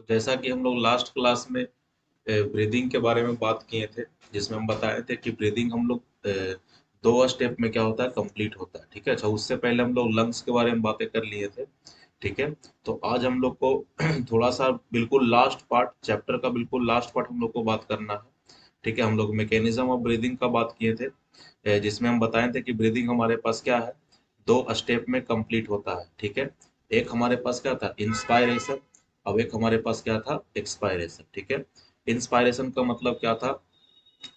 जैसा कि हम लोग लास्ट क्लास में ब्रीदिंग के बारे में बात किए थे, जिसमें हम बताए थे कि ब्रीदिंग हम लोग दो स्टेप में क्या होता है, कंप्लीट होता है। ठीक है, अच्छा उससे पहले हम लोग लंग्स के बारे में बातें कर लिए थे। ठीक है, तो आज हम लोग को थोड़ा सा बिल्कुल लास्ट पार्ट, चैप्टर का बिल्कुल लास्ट पार्ट हम लोग को बात करना है। ठीक है, हम लोग मैकेनिज्म ऑफ ब्रीदिंग का बात किए थे, जिसमें हम बताए थे कि ब्रीदिंग हमारे पास क्या है, दो स्टेप में कंप्लीट होता है। ठीक है, एक हमारे पास क्या था, इंस्पायरेशन। अब एक हमारे पास क्या था, एक्सपायरेशन। ठीक है, इंस्पायरेशन का मतलब क्या था,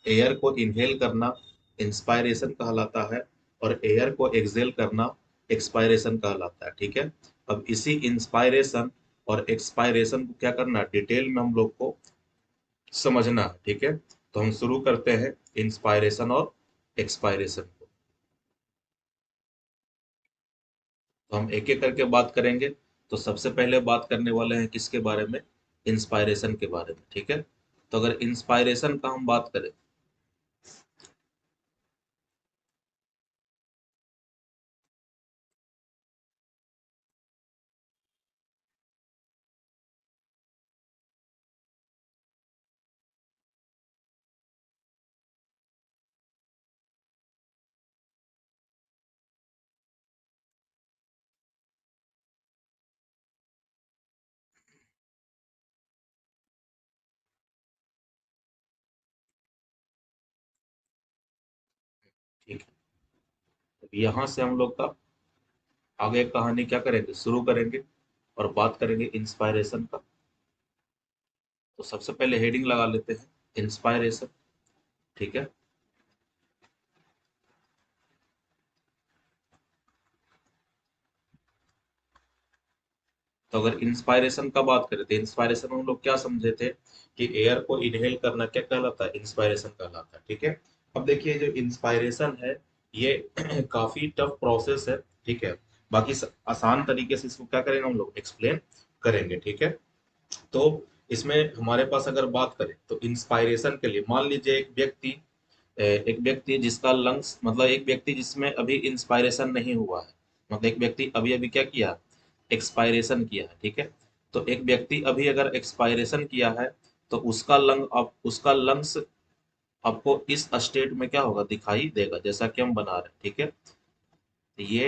एयर को इनहेल करना इंस्पायरेशन कहलाता है, और एयर को एक्सहेल करना एक्सपायरेशन कहलाता है। ठीक है, अब इसी इंस्पायरेशन और एक्सपायरेशन को क्या करना, डिटेल में हम लोग को समझना है। ठीक है, तो हम शुरू करते हैं इंस्पायरेशन और एक्सपायरेशन को। तो हम एक एक करके बात करेंगे। तो सबसे पहले बात करने वाले हैं किसके बारे में, इंस्पायरेशन के बारे में। ठीक है, तो अगर इंस्पायरेशन का हम बात करें, ठीक है, तो यहाँ से हम लोग का आगे कहानी क्या करेंगे, शुरू करेंगे और बात करेंगे इंस्पायरेशन का। तो सबसे पहले हेडिंग लगा लेते हैं, इंस्पायरेशन। ठीक है, तो अगर इंस्पायरेशन का बात करें तो इंस्पायरेशन हम लोग क्या समझे थे कि एयर को इनहेल करना क्या कहलाता है, इंस्पायरेशन कहलाता है। ठीक है, अब देखिए जो इंस्पायरेशन है ये काफी टफ प्रोसेस है। ठीक है, बाकी आसान तरीके से इसको क्या करेंगे, हम लोग एक्सप्लेन करेंगे। ठीक है, तो इसमें हमारे पास अगर बात करें तो इंस्पायरेशन के लिए मान लीजिए एक व्यक्ति जिसका लंग्स, मतलब एक व्यक्ति जिसमें अभी इंस्पायरेशन नहीं हुआ है, मतलब एक व्यक्ति अभी अभी क्या किया, एक्सपायरेशन किया है। ठीक है, तो एक व्यक्ति अभी अगर एक्सपायरेशन किया है तो उसका लंग्स आपको इस स्टेट में क्या होगा, दिखाई देगा, जैसा कि हम बना रहे हैं। ठीक है, तो ये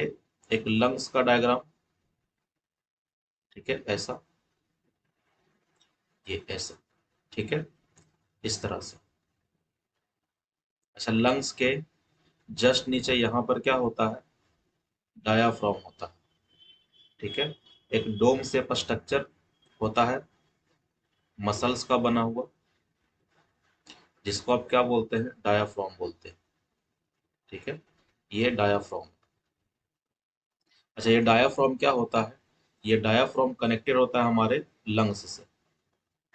एक लंग्स का डायग्राम। ठीक है, ऐसा, ये ऐसा। ठीक है, इस तरह से। अच्छा, लंग्स के जस्ट नीचे यहाँ पर क्या होता है, डायाफ्राम होता है। ठीक है, एक डोम शेप स्ट्रक्चर होता है, मसल्स का बना हुआ, जिसको आप क्या बोलते हैं, डायाफ्राम बोलते हैं। ठीक है, ये डायाफ्राम। अच्छा, ये डायाफ्राम क्या होता है, ये डायाफ्राम कनेक्टेड होता है हमारे लंग्स से।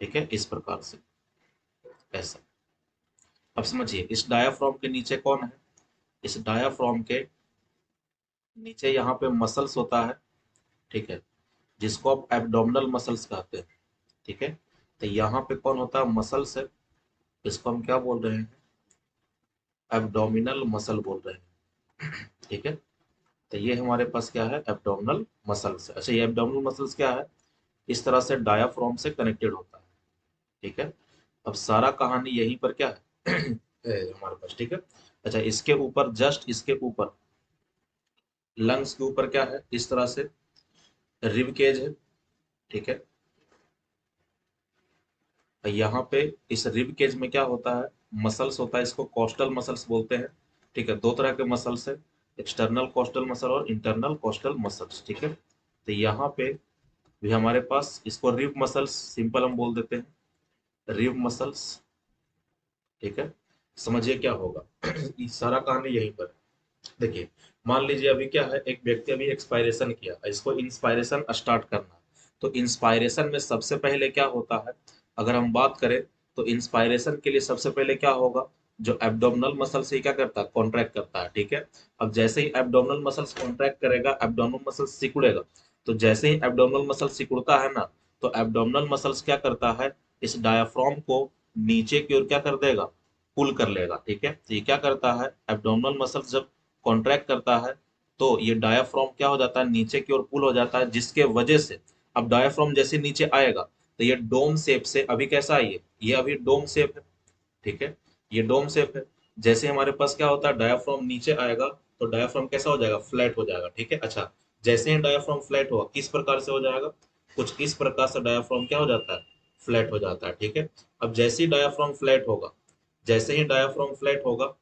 ठीक है, इस प्रकार से, ऐसा। अब समझिए इस डायाफ्राम के नीचे कौन है, इस डायाफ्राम के नीचे यहाँ पे मसल्स होता है। ठीक है, जिसको आप एब्डोमिनल मसल्स कहते हैं। ठीक है, तो यहाँ पे कौन होता है, मसल्स है, इसको हम क्या बोल रहे हैं, एब्डोमिनल मसल बोल रहे हैं। ठीक है, तो ये हमारे पास क्या है, एब्डोमिनल मसल्स है। अच्छा, ये एब्डोमिनल मसल्स क्या है, इस तरह से डायाफ्राम से कनेक्टेड होता है। ठीक है, अब सारा कहानी यहीं पर क्या है, है हमारे पास। ठीक है, अच्छा इसके ऊपर, जस्ट इसके ऊपर, लंग्स के ऊपर क्या है, इस तरह से रिब केज है। ठीक है, यहाँ पे इस रिब केज में क्या होता है, मसल्स होता है, इसको कोस्टल मसल्स बोलते हैं। ठीक है, दो तरह के मसल्स है, एक्सटर्नल कोस्टल मसल और इंटरनल कोस्टल मसल्स। ठीक है, तो यहाँ पे भी हमारे पास इसको रिब मसल्स सिंपल हम बोल देते हैं, रिब मसल्स। ठीक है, समझिए क्या होगा, ये सारा कहानी यहीं पर है। देखिए, मान लीजिए अभी क्या है, एक व्यक्ति अभी एक्सपायरेशन किया, इसको इंस्पायरेशन स्टार्ट करना है। तो इंस्पायरेशन में सबसे पहले क्या होता है, अगर हम बात करें तो इंस्पायरेशन के लिए सबसे पहले क्या होगा, जो एब्डोमिनल मसल से क्या करता है, कॉन्ट्रैक्ट करता है। ठीक है, अब जैसे ही एब्डोमिनल मसल्स कॉन्ट्रैक्ट करेगा, एब्डोमिनल मसल सिकुड़ेगा। तो जैसे ही एब्डोमिनल मसल सिकुड़ता है ना, तो एब्डोमिनल मसल्स क्या करता है, इस डायाफ्राम को नीचे की ओर क्या कर देगा, पुल कर लेगा। ठीक है, तो ये क्या करता है, एब्डोमिनल मसल्स जब कॉन्ट्रैक्ट करता है तो ये डायाफ्राम क्या हो जाता है, नीचे की ओर पुल हो जाता है, जिसके वजह से अब डायाफ्राम जैसे नीचे आएगा तो ये डोम शेप से अभी कैसा है, ये अभी डोम शेप है, ठीक है, ये डोम शेप है। जैसे हमारे पास क्या होता है, डायाफ्राम नीचे आएगा तो डायाफ्राम कैसा हो जाएगा, फ्लैट हो जाएगा, ठीक है। अच्छा, जैसे ही डायाफ्राम फ्लैट हुआ, किस प्रकार से हो जाएगा, कुछ इस प्रकार से डायाफ्राम क्या हो जाता है, फ्लैट हो जाता है, ठीक है। अब जैसे ही डायाफ्राम फ्लैट होगा, जैसे ही डायाफ्राम फ्लैट होगा,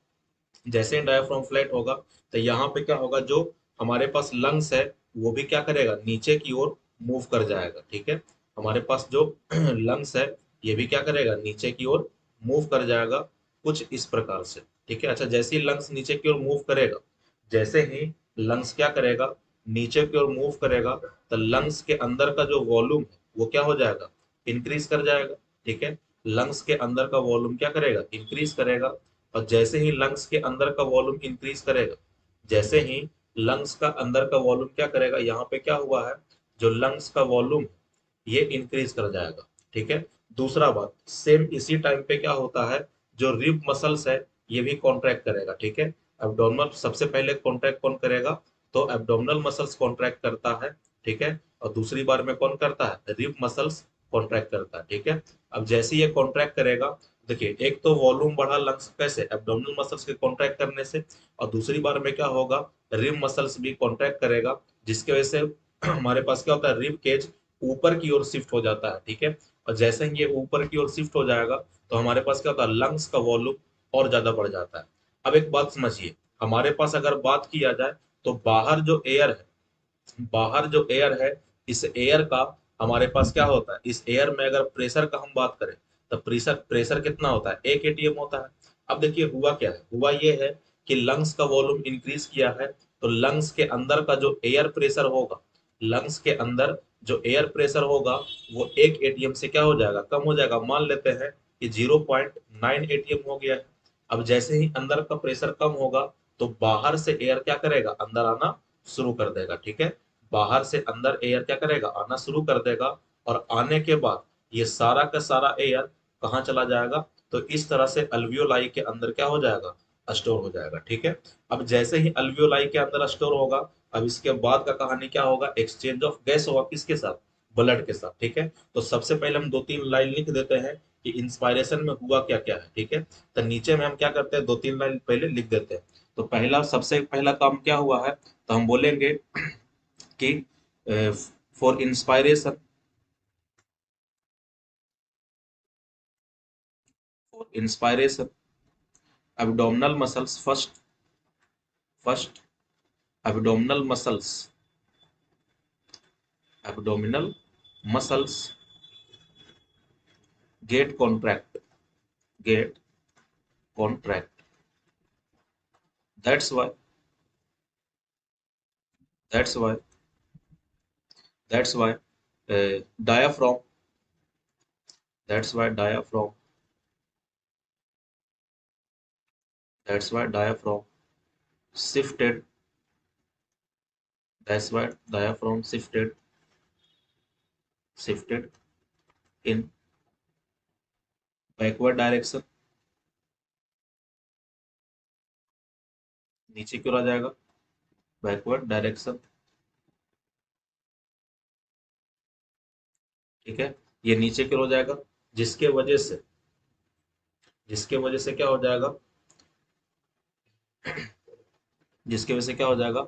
जैसे ही डायाफ्राम फ्लैट होगा, तो यहाँ पे क्या होगा, जो हमारे पास लंग्स है वो भी क्या करेगा, नीचे की ओर मूव कर जाएगा, ठीक है। हमारे पास जो लंग्स है ये भी क्या करेगा, नीचे की ओर मूव कर जाएगा, कुछ इस प्रकार से, ठीक है। अच्छा, जैसे ही लंग्स नीचे की ओर मूव करेगा, जैसे ही लंग्स क्या करेगा, नीचे की ओर मूव करेगा, तो लंग्स के अंदर का जो वॉल्यूम है वो क्या हो जाएगा, इंक्रीज कर जाएगा, ठीक है। लंग्स के अंदर का वॉल्यूम क्या करेगा, इंक्रीज करेगा। और जैसे ही लंग्स के अंदर का वॉल्यूम इंक्रीज करेगा, जैसे ही लंग्स का अंदर का वॉल्यूम क्या करेगा, यहाँ पे क्या हुआ है, जो लंग्स का वॉल्यूम ये इंक्रीज कर जाएगा, ठीक है। दूसरा बात, सेम इसी टाइम पे क्या होता है, जो रिब मसल्स है ये भी कॉन्ट्रैक्ट करेगा, ठीक है। एब्डोमिनल सबसे पहले कॉन्ट्रैक्ट कौन करेगा, तो एब्डोमिनल मसल्स कॉन्ट्रैक्ट करता है, ठीक है। और दूसरी बार में कौन करता है, रिब मसल्स कॉन्ट्रैक्ट करता है, ठीक है। अब जैसे ये कॉन्ट्रैक्ट करेगा, देखिए एक तो वॉल्यूम बढ़ा लंग्स कैसे, एब्डोमिनल मसल्स के कॉन्ट्रैक्ट करने से, और दूसरी बार में क्या होगा, रिब मसल्स भी कॉन्ट्रैक्ट करेगा, जिसकी वजह से हमारे पास क्या होता है, रिब केज ऊपर की ओर शिफ्ट हो जाता है, ठीक है। और जैसे ही ये ऊपर की ओर शिफ्ट हो जाएगा, तो हमारे पास क्या होता है, लंग्स का वॉल्यूम और ज्यादा बढ़ जाता है। अब एक बात समझिए, हमारे पास अगर बात किया जाए, तो बाहर जो एयर है, बाहर जो एयर है, इस एयर का हमारे पास क्या होता है, इस एयर में अगर प्रेशर का हम बात करें, तो प्रेशर प्रेशर कितना होता है, 1 atm होता है। अब देखिए हुआ क्या है, हुआ ये है कि लंग्स का वॉल्यूम इंक्रीज किया है, तो लंग्स के अंदर का जो एयर प्रेशर होगा, लंग्स के अंदर जो एयर प्रेशर होगा, वो 1 atm से क्या हो जाएगा, कम हो जाएगा। मान लेते हैं कि 0.9 atm हो गया है। अब जैसे ही अंदर का प्रेशर कम होगा, तो बाहर से एयर क्या करेगा, अंदर आना शुरू कर देगा, ठीक है। बाहर से अंदर एयर क्या करेगा, आना शुरू कर देगा। और आने के बाद ये सारा का सारा एयर कहाँ चला जाएगा, तो इस तरह से अल्वियोलाई के अंदर क्या हो जाएगा, स्टोर हो जाएगा, ठीक है। अब जैसे ही अल्वियोलाई के अंदर स्टोर होगा, अब इसके बाद का कहानी क्या होगा, एक्सचेंज ऑफ गैस होगा, किसके साथ, ब्लड के साथ, ठीक है। तो सबसे पहले हम 2-3 लाइन लिख देते हैं कि इंस्पायरेशन में हुआ क्या क्या है, ठीक है। तो नीचे में हम क्या करते हैं, 2-3 लाइन पहले लिख देते हैं। तो पहला, सबसे पहला काम क्या हुआ है, तो हम बोलेंगे कि for inspiration, for inspiration abdominal muscles first abdominal muscles, abdominal muscles get contract, get contract. that's why that's why that's why diaphragm, that's why diaphragm, that's why diaphragm shifted, that's why diaphragm shifted in backward direction, नीचे की ओर आ जाएगा, backward direction, ठीक है। ये नीचे की ओर हो जाएगा, जिसके वजह से, जिसके वजह से क्या हो जाएगा, जिसकी वजह से क्या हो जाएगा,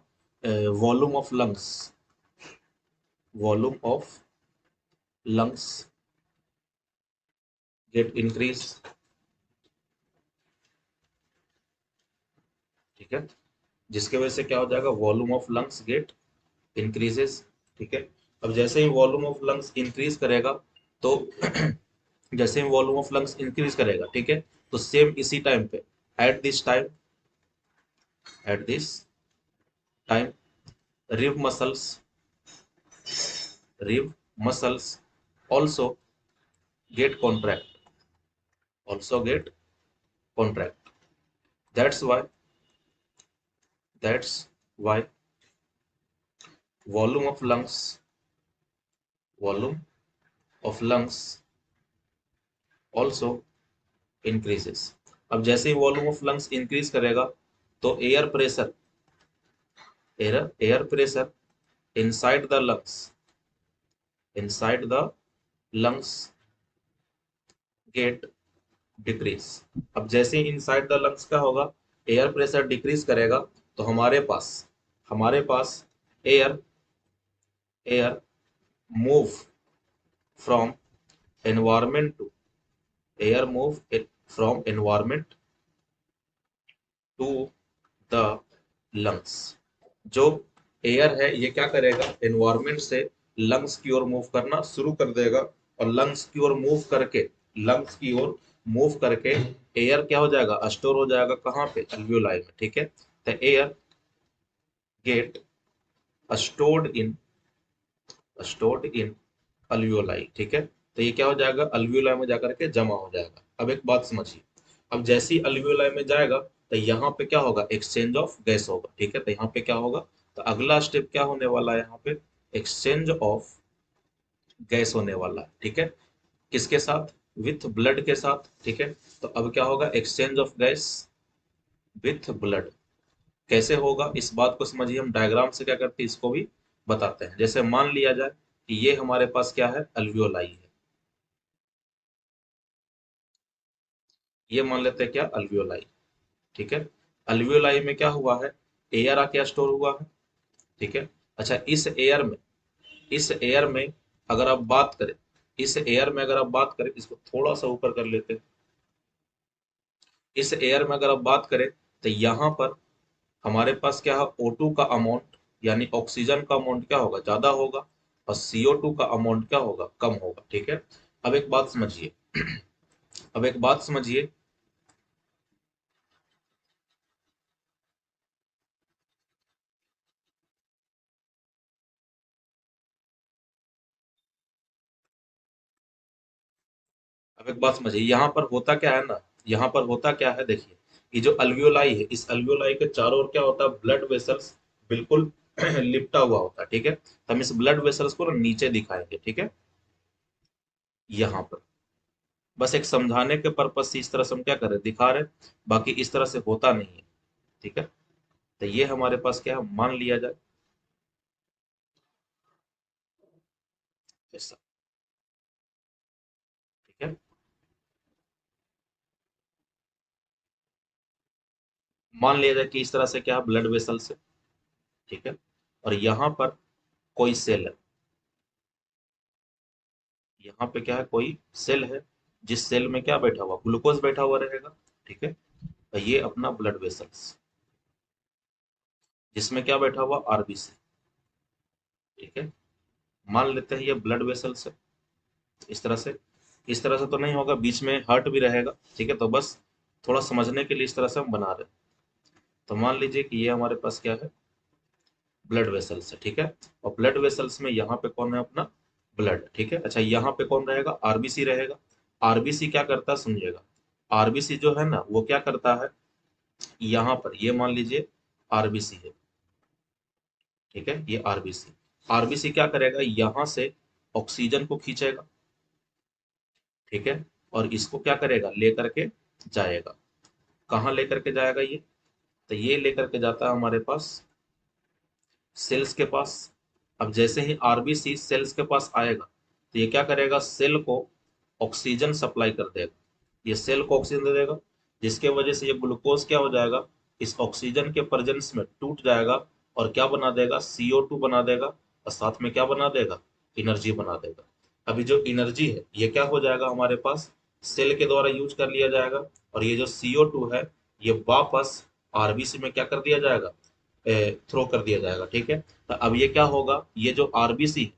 volume of lungs, volume of lungs get increase, ठीक है। जिसकी वजह से क्या हो जाएगा, volume of lungs get increases, ठीक है। अब जैसे ही वॉल्यूम ऑफ लंग्स इंक्रीज करेगा, तो जैसे ही वॉल्यूम ऑफ लंग्स इंक्रीज करेगा, ठीक है, तो सेम इसी टाइम पे, at this time, at this time rib muscles, rib muscles also get contract, also get contract. that's why that's why volume of lungs, volume of lungs also increases. अब जैसे ही volume of lungs increase करेगा, तो air pressure, air pressure inside the lungs, inside the lungs gate decrease. अब जैसे ही inside the lungs का होगा, air pressure decrease करेगा, तो हमारे पास air air move from environment to air move from environment to the lungs. जो air है ये क्या करेगा, एनवायरमेंट से लंग्स की ओर मूव करना शुरू कर देगा, और लंग्स की ओर मूव करके एयर क्या हो जाएगा, स्टोर हो जाएगा कहाँ पे, अल्वियोलाई में। ठीक है, तो air get stored in stored in alveoli. ठीक है, तो ये क्या हो जाएगा, अल्वियोलाई में जाकर के जमा हो जाएगा। अब एक बात समझिए, अब जैसे ही अल्वियोलाई में जाएगा तो यहाँ पे क्या होगा, एक्सचेंज ऑफ गैस होगा। ठीक है, तो यहाँ पे क्या होगा, तो अगला स्टेप क्या होने वाला है, यहाँ पे एक्सचेंज ऑफ गैस होने वाला है। ठीक है, किसके साथ, विथ ब्लड के साथ। ठीक है, तो अब क्या होगा, exchange of gas with blood. कैसे होगा इस बात को समझिए, हम डायग्राम से क्या करते हैं इसको भी बताते हैं। जैसे मान लिया जाए कि ये हमारे पास क्या है, अल्वियोलाई है। ये मान लेते हैं क्या, अल्वियोलाई। ठीक है, अल्वियोलाई में क्या हुआ है, एयर आके स्टोर हुआ है। ठीक है, अच्छा इस एयर में अगर आप बात करें इस एयर में अगर आप बात करें, इसको थोड़ा सा ऊपर कर लेते हैं। इस एयर में अगर आप बात करें तो यहाँ पर हमारे पास क्या है, O2 का अमाउंट यानी ऑक्सीजन का अमाउंट क्या होगा, ज्यादा होगा, और CO2 का अमाउंट क्या होगा, कम होगा। ठीक है, अब एक बात समझिए अब एक बात समझिए अब एक बात समझिए, यहाँ पर होता क्या है ना, यहाँ पर होता क्या है, देखिए, ये जो अल्वियोलाई है, इस अल्वियोलाई के चारों ओर क्या होता है, ब्लड वेसल्स बिल्कुल लिपटा हुआ होता है। ठीक है, तो हम इस ब्लड वेसल्स को ना नीचे दिखाएंगे। ठीक है, यहाँ पर बस एक समझाने के पर्पज से इस तरह से हम क्या कर रहे हैं, दिखा रहे हैं, बाकी इस तरह से होता नहीं है। ठीक है, तो ये हमारे पास क्या है, मान लिया जाए ऐसा। ठीक है, मान लिया जाए कि इस तरह से क्या है, ब्लड वेसल से। ठीक है, और यहाँ पर कोई सेल है, यहाँ पे क्या है, कोई सेल है, जिस सेल में क्या बैठा हुआ, ग्लूकोज बैठा हुआ रहेगा। ठीक है, तो ये अपना ब्लड वेसल्स, जिसमें क्या बैठा हुआ, आरबीसी। ठीक है, मान लेते हैं ये ब्लड वेसल्स है। इस तरह से तो नहीं होगा, बीच में हार्ट भी रहेगा। ठीक है, तो बस थोड़ा समझने के लिए इस तरह से हम बना रहे हैं। तो मान लीजिए कि ये हमारे पास क्या है, ब्लड वेसल्स है। ठीक है, और ब्लड वेसल्स में यहाँ पे कौन है, अपना ब्लड। ठीक है, अच्छा यहाँ पे कौन रहेगा, आरबीसी रहेगा। आरबीसी क्या करता है, सुनिएगा, आरबीसी जो है ना वो क्या करता है, यहाँ पर ये मान लीजिए आरबीसी है। ठीक है, ये आरबीसी आरबीसी क्या करेगा, यहाँ से ऑक्सीजन को खींचेगा। ठीक है, और इसको क्या करेगा, लेकर के जाएगा। कहाँ लेकर के जाएगा ये, तो ये लेकर के जाता है हमारे पास सेल्स के पास। अब जैसे ही आरबीसी सेल्स के पास आएगा, तो ये क्या करेगा, सेल को ऑक्सीजन सप्लाई कर देगा। ये सेल को ऑक्सीजन दे देगा, जिसके वजह से ये ग्लूकोज क्या हो जाएगा, इस ऑक्सीजन के प्रेजेंस में टूट जाएगा, और क्या बना देगा, CO2 बना देगा, और साथ में क्या बना देगा, एनर्जी बना देगा। अभी जो एनर्जी है ये क्या हो जाएगा, हमारे पास सेल के द्वारा यूज कर लिया जाएगा, और ये जो CO2 है ये वापस आरबीसी में क्या कर दिया जाएगा, थ्रो कर दिया जाएगा। ठीक है, तो अब ये क्या होगा, ये जो आरबीसी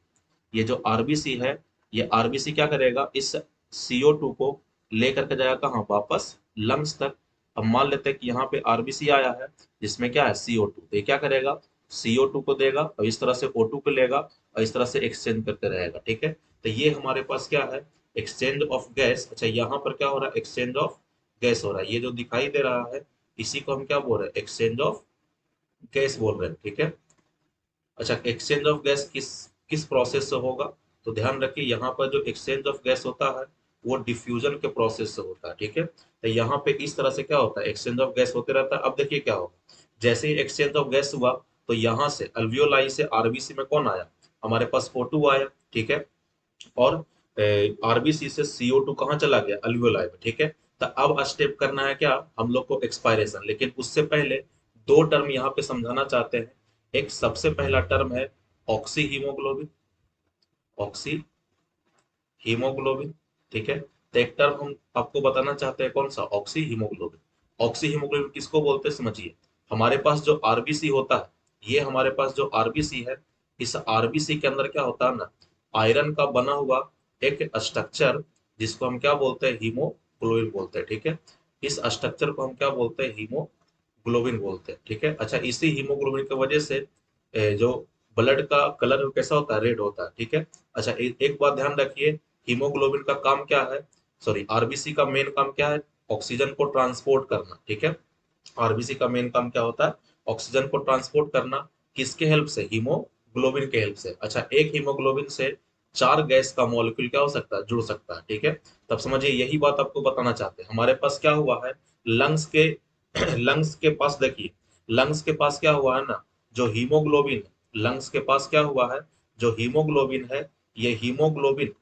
है ये आरबीसी क्या करेगा, इस CO2 को लेकर के जाएगा कहाँ, वापस लंग्स तक। अब मान लेते हैं कि यहाँ पे आरबीसी आया है, जिसमें क्या है, CO2, तो ये क्या करेगा, CO2 को देगा, और इस तरह से O2 को लेगा, और इस तरह से एक्सचेंज करते रहेगा। ठीक है, तो ये हमारे पास क्या है, एक्सचेंज ऑफ गैस। अच्छा यहाँ पर क्या हो रहा है, एक्सचेंज ऑफ गैस हो रहा है, ये जो दिखाई दे रहा है इसी को हम क्या बोल रहे हैं, एक्सचेंज ऑफ गैस बोल रहे हैं। ठीक है, अच्छा एक्सचेंज ऑफ गैस किस किस प्रोसेस से होगा, तो ध्यान रखिए यहाँ पर जो एक्सचेंज ऑफ गैस होता है वो डिफ्यूजन के प्रोसेस से होता है। ठीक है, तो यहाँ पे इस तरह से क्या होता है, एक्सचेंज ऑफ गैस होते रहता है। अब देखिए क्या होगा, जैसे ही एक्सचेंज ऑफ गैस हुआ, तो यहाँ से अल्वियोलाई से आरबीसी में कौन आया, हमारे पास O2 आया। ठीक है, और आरबीसी से CO2 कहाँ चला गया, अल्वियोलाई में, ठीक है। तो अब स्टेप करना है क्या हम लोग को, एक्सपायरेशन। लेकिन उससे पहले दो टर्म यहाँ पे समझाना चाहते हैं। एक सबसे पहला टर्म है ऑक्सी हीमोग्लोबिन, ऑक्सी हीमोग्लोबिन, ठीक है। तो एक टर्म हम आपको बताना चाहते हैं, कौन सा, ऑक्सी हीमोग्लोबिन। ऑक्सी हीमोग्लोबिन किसको बोलते हैं समझिए। हमारे पास जो आरबीसी होता है, ये हमारे पास जो आरबीसी है, इस आरबीसी के अंदर क्या होता है ना, आयरन का बना हुआ एक स्ट्रक्चर, जिसको हम क्या बोलते हैं, हीमोग्लोबिन बोलते हैं, ठीक है। इस स्ट्रक्चर को हम क्या बोलते हैं, हीमोग्लोबिन बोलते हैं, ठीक है। अच्छा, इसी हीमोग्लोबिन की वजह से जो ब्लड का कलर कैसा होता है, रेड होता है, ठीक है। अच्छा, एक बात ध्यान रखिए, हीमोग्लोबिन का काम क्या है, सॉरी आरबीसी का मेन काम क्या है, ऑक्सीजन को ट्रांसपोर्ट करना, ठीक है। आरबीसी का मेन काम क्या होता है, ऑक्सीजन को ट्रांसपोर्ट करना। किसके हेल्प से, हीमोग्लोबिन के हेल्प से। अच्छा, एक हीमोग्लोबिन से चार गैस का मॉलिक्यूल क्या हो सकता है, जुड़ सकता है, ठीक है। तब समझिए, यही बात आपको बताना चाहते हैं। हमारे पास क्या हुआ है, लंग्स के लंग्स के पास देखिए, लंग्स के पास क्या हुआ है ना, जो हीमोग्लोबिन, लंग्स के पास क्या हुआ है, जो हीमोग्लोबिन है, ये हीमोग्लोबिन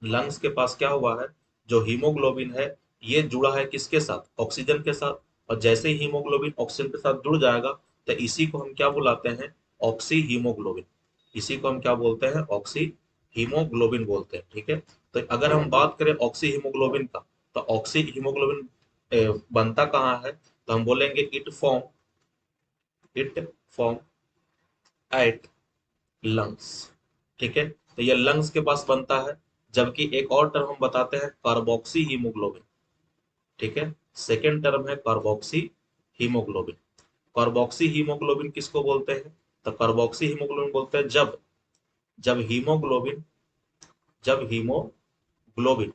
लंग्स के पास क्या हुआ है, जो हीमोग्लोबिन है, ये जुड़ा है किसके साथ, ऑक्सीजन के साथ। और जैसे ही हीमोग्लोबिन ऑक्सीजन के साथ जुड़ जाएगा, तो इसी को हम क्या बुलाते हैं, ऑक्सी हीमोग्लोबिन। इसी को हम क्या बोलते हैं, ऑक्सी हीमोग्लोबिन बोलते हैं, ठीक है। तो अगर हम बात करें ऑक्सी हीमोग्लोबिन का, तो ऑक्सी हीमोग्लोबिन बनता कहाँ है, तो हम बोलेंगे इट फॉर्म एट लंग्स, ठीक है। तो ये लंग्स के पास बनता है। जबकि एक और टर्म हम बताते हैं, कार्बोक्सी हीमोग्लोबिन, ठीक है। सेकेंड टर्म है कार्बोक्सी हीमोग्लोबिन। कार्बोक्सी हीमोग्लोबिन किसको बोलते हैं, तो कार्बोक्सी हीमोग्लोबिन बोलते हैं जब जब हीमोग्लोबिन जब हीमोग्लोबिन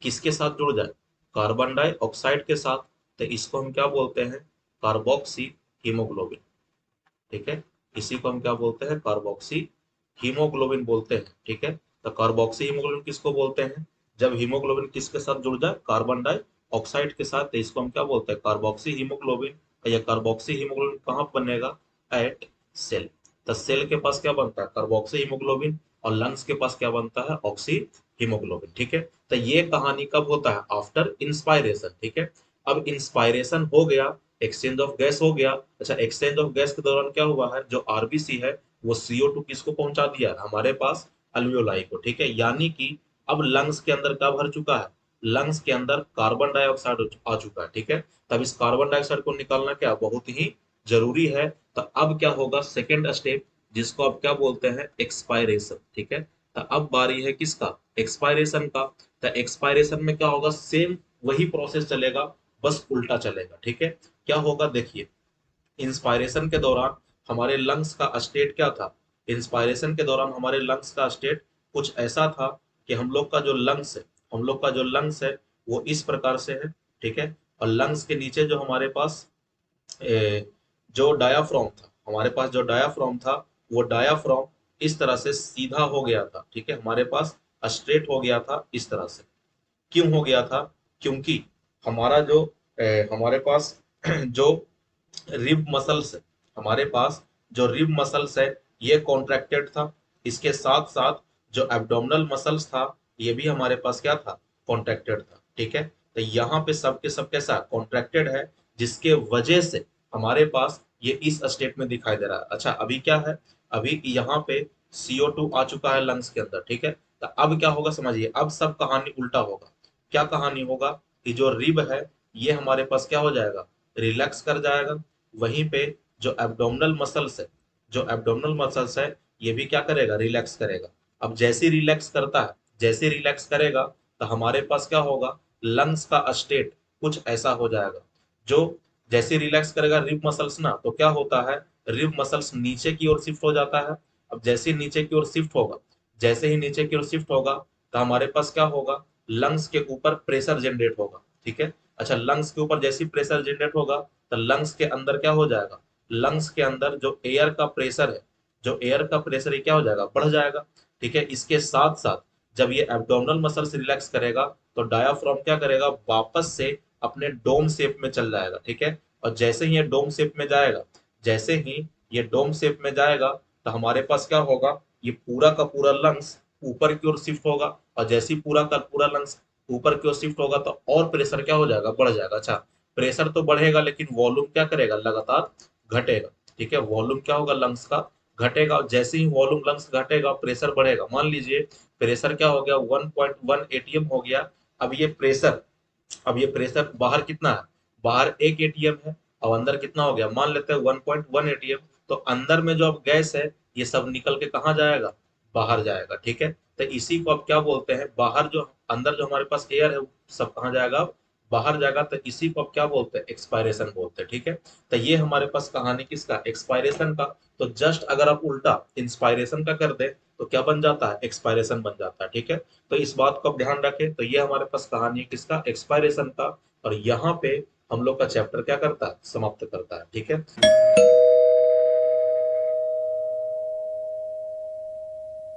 किसके साथ जुड़ जाए, कार्बन डाइऑक्साइड के साथ। तो इसको हम क्या बोलते हैं, कार्बोक्सी हीमोग्लोबिन, ठीक है। इसी को हम क्या बोलते हैं, कार्बोक्सी हीमोग्लोबिन बोलते हैं, ठीक है। तो कार्बोक्सी हीमोग्लोबिन किसको बोलते हैं, जब हीमोग्लोबिन किसके साथ जुड़ जाए, कार्बन डाइऑक्साइड के साथ। तो इसको हम क्या बोलते हैं, कार्बोक्सी हीमोग्लोबिन। या कार्बोक्सी हीमोग्लोबिन कहाँ बनेगा, एट सेल। तो सेल के पास क्या बनता है, कार्बोक्सी हीमोग्लोबिन। और लंग्स के पास क्या बनता है, ऑक्सी हीमोग्लोबिन, ठीक है। तो ये कहानी कब होता है, आफ्टर इंस्पायरेशन, ठीक है। अब इंस्पायरेशन हो गया, एक्सचेंज ऑफ गैस हो गया। अच्छा, एक्सचेंज ऑफ गैस के दौरान क्या हुआ है, जो आरबीसी है, वो CO2 किसको पहुंचा दिया हमारे पास, अल्वियोलाई को, ठीक है। यानी कि अब लंग्स के अंदर क्या भर चुका है, लंग्स के अंदर कार्बन डाइऑक्साइड आ चुका है, ठीक है। तब इस कार्बन डाइऑक्साइड को निकालना क्या बहुत ही जरूरी है। तो अब क्या होगा, सेकेंड स्टेप, जिसको आप क्या बोलते हैं, एक्सपायरेशन, ठीक है। तो अब बारी है किसका, एक्सपायरेशन का। तो एक्सपायरेशन में क्या होगा, सेम वही प्रोसेस चलेगा, बस उल्टा चलेगा, ठीक है। क्या होगा देखिए, इंस्पायरेशन के दौरान हमारे लंग्स का स्टेट क्या था, इंस्पायरेशन के दौरान हमारे लंग्स का स्टेट कुछ ऐसा था कि हम लोग का जो लंग्स है वो इस प्रकार से है, ठीक है। और लंग्स के नीचे जो हमारे पास जो डायाफ्राम था, हमारे पास जो डायाफ्राम था, वो डायाफ्राम इस तरह से सीधा हो गया था, ठीक है। हमारे पास स्ट्रेट हो गया था इस तरह से। क्यों हो गया था, क्योंकि हमारा जो हमारे पास जो रिब मसल्स है, हमारे पास जो रिब मसल्स है, ये कॉन्ट्रैक्टेड था। इसके साथ साथ जो एब्डोमिनल मसल्स था, ये भी हमारे पास क्या था, कॉन्ट्रैक्टेड था, ठीक है। तो यहाँ पे सबके सब कैसा कॉन्ट्रैक्टेड है, जिसके वजह से हमारे पास ये इस स्टेट में दिखाई दे रहा है। अच्छा, अभी क्या है, अभी यहाँ पे CO2 आ चुका है लंग्स के अंदर, ठीक है। तो अब क्या होगा समझिए, अब सब कहानी उल्टा होगा। क्या कहानी होगा, कि जो रिब है, ये हमारे पास क्या हो जाएगा, रिलैक्स कर जाएगा। वहीं पे जो एब्डोमिनल मसल्स है, जो एब्डोमिनल मसल्स है, ये भी क्या करेगा, रिलैक्स करेगा। अब जैसे रिलैक्स करता है, जैसे रिलैक्स करेगा, तो हमारे पास क्या होगा, लंग्स का स्टेट कुछ ऐसा हो जाएगा। जो जैसे रिलैक्स करेगा रिब मसल्स ना, तो क्या होता है, रिब मसल्स नीचे की ओर शिफ्ट हो जाता है। अब जैसे नीचे की ओर शिफ्ट होगा, जैसे ही नीचे की ओर शिफ्ट होगा, तो हमारे पास क्या होगा, लंग्स के ऊपर प्रेशर जनरेट होगा, ठीक है। अच्छा, लंग्स के ऊपर जैसे प्रेशर जनरेट होगा, तो लंग्स के अंदर क्या हो जाएगा, लंग्स के अंदर जो एयर का प्रेशर है, जो एयर का प्रेशर ये क्या हो जाएगा, बढ़ जाएगा, ठीक है। इसके साथ साथ जब ये एब्डोमिनल मसल्स रिलैक्स करेगा, तो डायाफ्राम क्या करेगा, वापस से अपने डोम शेप में चल जाएगा, ठीक है। और जैसे ही ये डोम शेप में जाएगा, जैसे ही ये डोम शेप में जाएगा, तो हमारे पास क्या होगा, ये पूरा का पूरा लंग्स ऊपर की ओर शिफ्ट होगा। और जैसे ही पूरा का पूरा लंग्स ऊपर की ओर शिफ्ट होगा तो और प्रेशर क्या हो जाएगा, बढ़ जाएगा। अच्छा, प्रेशर तो बढ़ेगा लेकिन वॉल्यूम क्या करेगा, लगातार घटेगा। ठीक है, वॉल्यूम क्या होगा लंग्स का, घटेगा। और जैसे ही वॉल्यूम लंग्स घटेगा प्रेशर बढ़ेगा। मान लीजिए प्रेशर क्या हो गया, 1.1 एटीएम हो गया। अब ये प्रेशर, अब ये प्रेशर बाहर कितना है, बाहर 1 एटीएम है, और अंदर कितना हो गया, मान लेते हैं 1.1 एटीएम। तो अंदर में जो अब गैस है ये सब निकल के कहाँ जाएगा, बाहर जाएगा। ठीक है, तो इसी को अब क्या बोलते हैं, बाहर जो अंदर जो हमारे पास एयर है वो सब कहाँ जाएगा, बाहर जाएगा। तो इसी को अब क्या बोलते हैं, एक्सपायरेशन बोलते हैं। ठीक है, तो ये हमारे पास कहानी किसका, एक्सपायरेशन का। तो जस्ट अगर आप उल्टा इंस्पायरेशन का कर दे तो क्या बन जाता है, एक्सपायरेशन बन जाता है। ठीक है, तो इस बात को आप ध्यान रखें। तो ये हमारे पास कहानी है किसका, एक्सपायरेशन का। और यहाँ पे हम लोग का चैप्टर क्या करता है, समाप्त करता है। ठीक है।